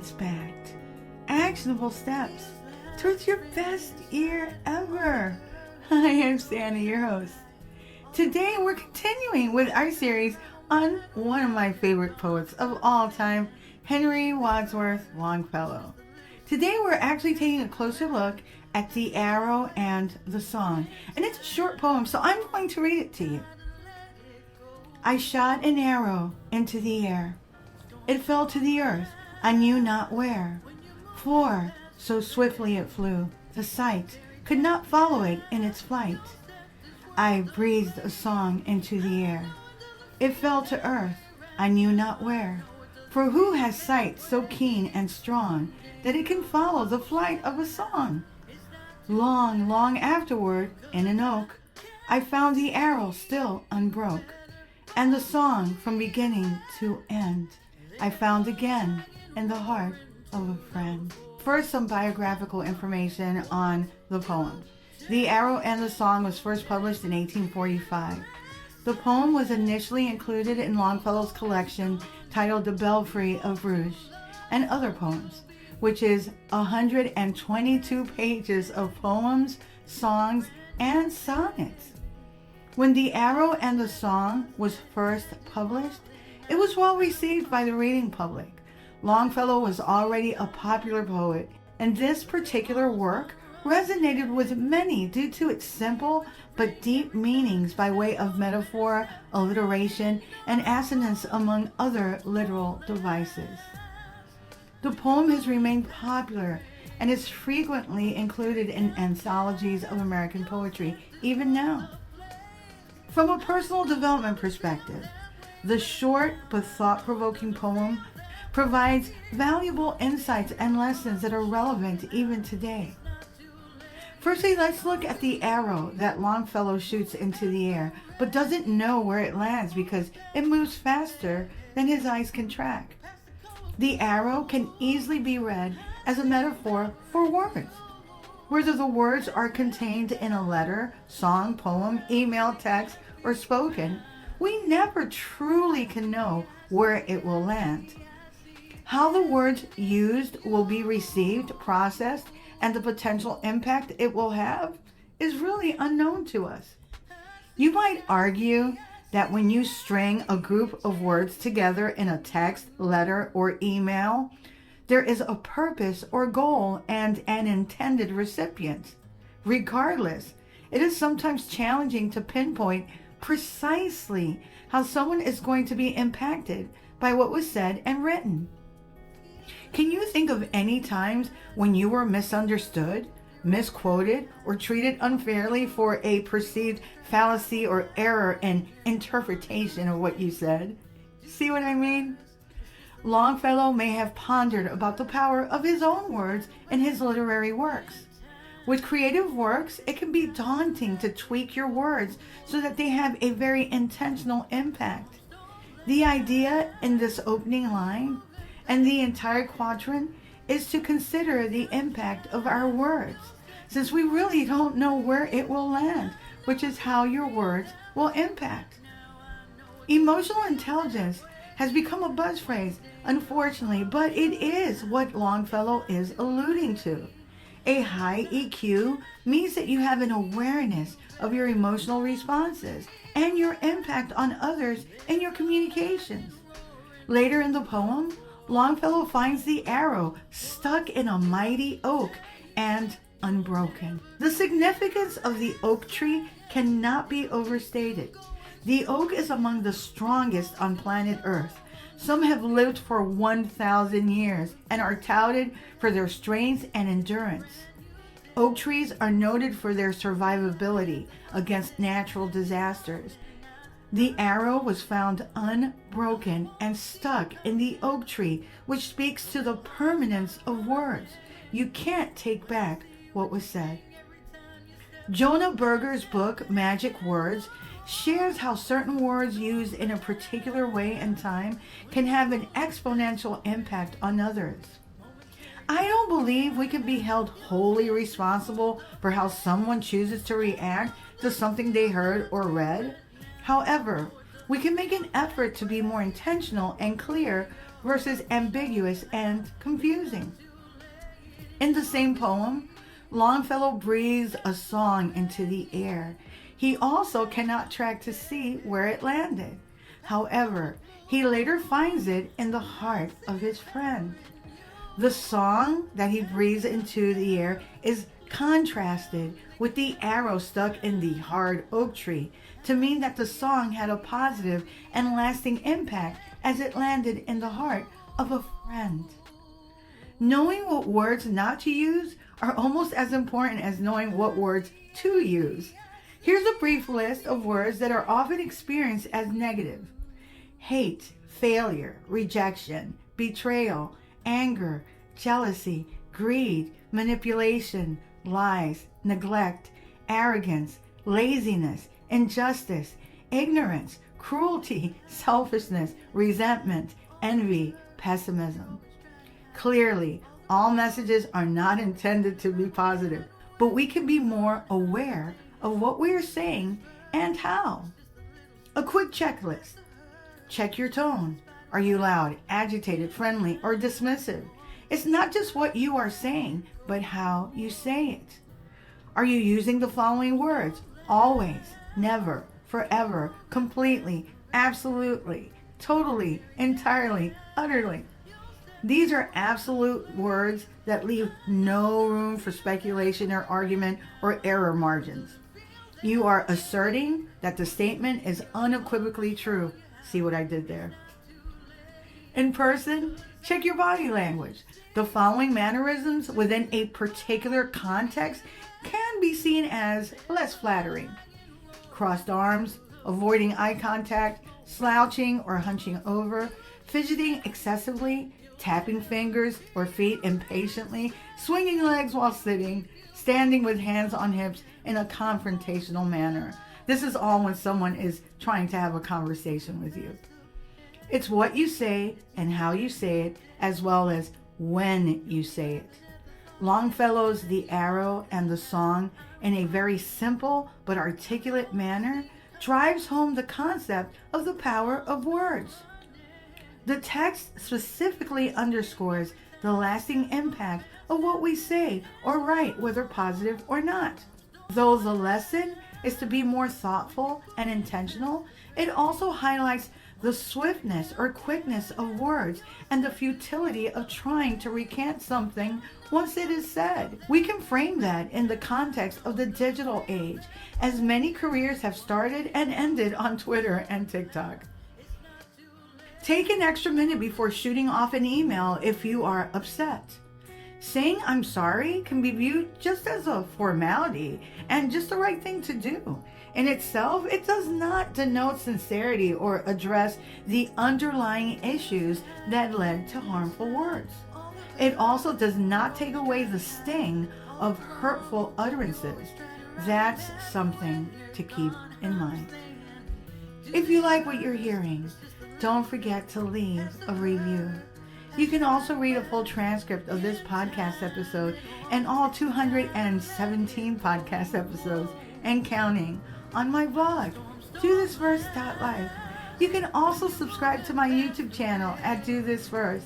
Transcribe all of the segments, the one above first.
science-backed, actionable steps towards your best year ever. I am Sandy, your host. Today we're continuing with our series on one of my favorite poets of all time, Henry Wadsworth Longfellow. Today we're actually taking a closer look at The Arrow and the Song, and it's a short poem, so I'm going to read it to you. I shot an arrow into the air. It fell to the earth, I knew not where. For so swiftly it flew, the sight could not follow it in its flight. I breathed a song into the air. It fell to earth, I knew not where. For who has sight so keen and strong that it can follow the flight of a song? Long, long afterward, in an oak, I found the arrow still unbroke, and the song from beginning to end I found again in the heart of a friend. First, some biographical information on the poem. The Arrow and the Song was first published in 1845. The poem was initially included in Longfellow's collection titled The Belfry of Bruges and Other Poems, which is 122 pages of poems, songs, and sonnets. When The Arrow and the Song was first published, it was well received by the reading public. Longfellow was already a popular poet, and this particular work resonated with many due to its simple but deep meanings by way of metaphor, alliteration, and assonance, among other literal devices. The poem has remained popular and is frequently included in anthologies of American poetry, even now. From a personal development perspective, the short but thought-provoking poem provides valuable insights and lessons that are relevant even today. Firstly, let's look at the arrow that Longfellow shoots into the air, but doesn't know where it lands because it moves faster than his eyes can track. The arrow can easily be read as a metaphor for words. Whether the words are contained in a letter, song, poem, email, text, or spoken, we never truly can know where it will land. How the words used will be received, processed, and the potential impact it will have is really unknown to us. You might argue that when you string a group of words together in a text, letter, or email, there is a purpose or goal and an intended recipient. Regardless, it is sometimes challenging to pinpoint precisely how someone is going to be impacted by what was said and written. Can you think of any times when you were misunderstood, misquoted, or treated unfairly for a perceived fallacy or error in interpretation of what you said? See what I mean? Longfellow may have pondered about the power of his own words in his literary works. With creative works, it can be daunting to tweak your words so that they have a very intentional impact. The idea in this opening line and the entire quatrain is to consider the impact of our words, since we really don't know where it will land, which is how your words will impact. Emotional intelligence has become a buzz phrase, unfortunately, but it is what Longfellow is alluding to. A high EQ means that you have an awareness of your emotional responses and your impact on others in your communications. Later in the poem, Longfellow finds the arrow stuck in a mighty oak and unbroken. The significance of the oak tree cannot be overstated. The oak is among the strongest on planet Earth. Some have lived for 1,000 years and are touted for their strength and endurance. Oak trees are noted for their survivability against natural disasters. The arrow was found unbroken and stuck in the oak tree, which speaks to the permanence of words. You can't take back what was said. Jonah Berger's book, Magic Words, shares how certain words used in a particular way and time can have an exponential impact on others. I don't believe we can be held wholly responsible for how someone chooses to react to something they heard or read. However, we can make an effort to be more intentional and clear versus ambiguous and confusing. In the same poem, Longfellow breathes a song into the air. He also cannot track to see where it landed. However, he later finds it in the heart of his friend. The song that he breathes into the air is contrasted with the arrow stuck in the hard oak tree to mean that the song had a positive and lasting impact as it landed in the heart of a friend. Knowing what words not to use are almost as important as knowing what words to use. Here's a brief list of words that are often experienced as negative: hate, failure, rejection, betrayal, anger, jealousy, greed, manipulation, lies, neglect, arrogance, laziness, injustice, ignorance, cruelty, selfishness, resentment, envy, pessimism. Clearly, all messages are not intended to be positive, but we can be more aware of what we are saying and how. A quick checklist. Check your tone. Are you loud, agitated, friendly, or dismissive? It's not just what you are saying, but how you say it. Are you using the following words? Always, never, forever, completely, absolutely, totally, entirely, utterly. These are absolute words that leave no room for speculation or argument or error margins. You are asserting that the statement is unequivocally true. See what I did there? In person, check your body language. The following mannerisms within a particular context can be seen as less flattering: crossed arms, avoiding eye contact, slouching or hunching over, fidgeting excessively, tapping fingers or feet impatiently, swinging legs while sitting, standing with hands on hips in a confrontational manner. This is all when someone is trying to have a conversation with you. It's what you say and how you say it, as well as when you say it. Longfellow's The Arrow and the Song, in a very simple but articulate manner, drives home the concept of the power of words. The text specifically underscores the lasting impact of what we say or write, whether positive or not. Though the lesson is to be more thoughtful and intentional, it also highlights the swiftness or quickness of words and the futility of trying to recant something once it is said. We can frame that in the context of the digital age, as many careers have started and ended on Twitter and TikTok. Take an extra minute before shooting off an email if you are upset. Saying "I'm sorry" can be viewed just as a formality and just the right thing to do. In itself, it does not denote sincerity or address the underlying issues that led to harmful words. It also does not take away the sting of hurtful utterances. That's something to keep in mind. If you like what you're hearing, don't forget to leave a review. You can also read a full transcript of this podcast episode and all 217 podcast episodes and counting on my blog, DoThisFirst.life. You can also subscribe to my YouTube channel at Do This First.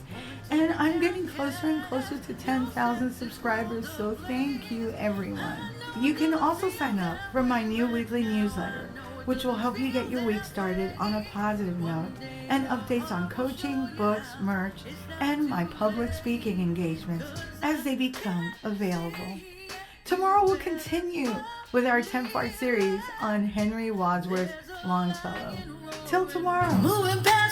And I'm getting closer and closer to 10,000 subscribers, so thank you everyone. You can also sign up for my new weekly newsletter, which will help you get your week started on a positive note, and updates on coaching, books, merch, and my public speaking engagements as they become available. Tomorrow we'll continue with our 10-part series on Henry Wadsworth Longfellow. Till tomorrow. Moving back.